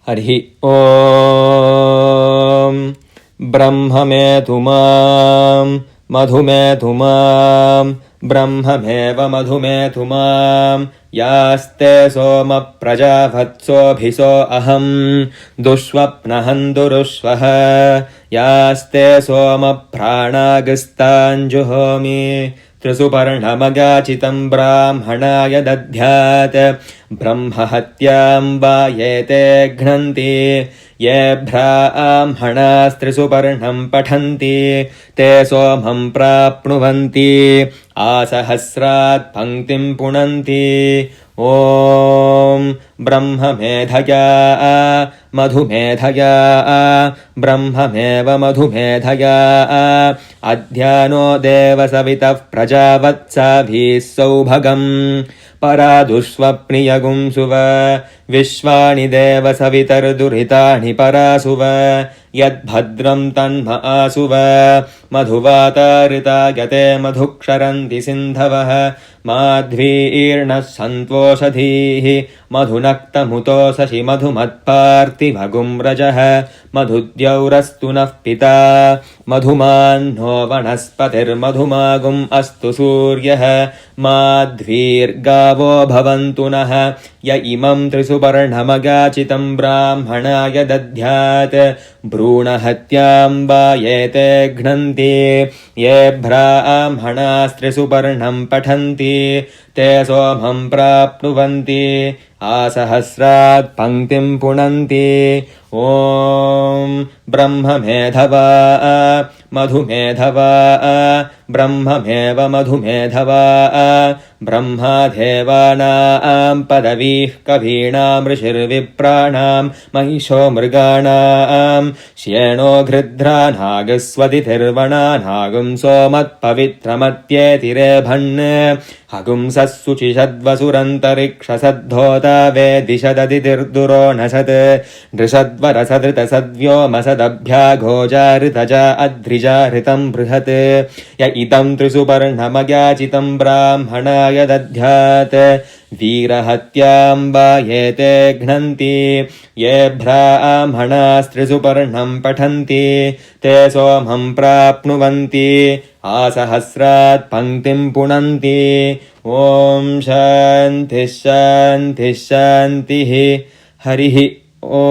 हरिः ॐ ब्रह्ममेतु मां मधुमेतु मां ब्रह्ममेव मधुमेतु मां यास्ते सोम प्रजावत्सोऽभिसो अहं दुष्स्वप्नहन्तुरुष्वः यास्ते सोम प्राणागस्ताञ्जुहोमि त्रिसुपर्णमगाचितं ब्राह्मणाय दद्यात् ब्रह्महत्यां वा ये ते घ्नन्ति ये ब्राह्मणास्त्रिसुपर्णं पठन्ति ते सोमं प्राप्नुवन्ति आसहस्रात् पङ्क्तिं पुनन्ति ॐ ब्रह्ममेधया मधुमेधया ब्रह्ममेव मधुमेधया अध्यानो देवसवितः प्रजावत्साभिः सौभगम् परादुष्वप्नियगुं सुव विश्वानि देवसवितर्दुरितानि परासुव यद्भद्रं तन्म आसुव मधुवातारितायते मधुक्षरन्ति सिन्धवः माध्वीर्णः सन्त्वोषधीः मधुनक्तमुतो शशि मधुमत्पार्थिभगुं रजः मधुद्यौरस्तु नः पिता मधुमान्नो वनस्पतिर्मधुमागुम् अस्तु सूर्यः माध्वीर्गावो भवन्तु नः य इमं त्रिसुपर्णमगाचितं ब्राह्मणाय दद्यात् भ्रूणहत्यां वा ये ते घ्नन्ति ये ब्राह्मणास्त्रिसुपर्णं पठन्ति ते सोमं प्राप्नुवन्ति आसहस्रात् पङ्क्तिं पुनन्ति ॐ ब्रह्ममेधवा मधुमेधवा ब्रह्ममेव मधुमेधवा ब्रह्मादेवानां पदवीः कवीणां ऋषिर्विप्राणां महिषो मृगाणां श्येनो घृध्रा नागस्वतिथिर्वणा नागुं सोमत्पवित्रमत्येतिरेभन् हगुंसः शुचिषद्वसुरन्तरिक्षसद्धोता वेदिशददितिर्दुरो नशत् नृषद्वरसदृतसद्व्योमसदभ्याघोजारितजा अध्रिजारितं बृहत् य इदं त्रिसुपर्णमगाचितं ब्राह्मणाय दद्यात् वीरहत्यां वा ये ते घ्नन्ति ये ब्राह्मणास्त्रिसुपर्णं पठन्ति ते सोमं प्राप्नुवन्ति आसहस्रात् पङ्क्तिं पुनन्ति ॐ शान्तिः शान्तिः शान्तिः हरिः ॐ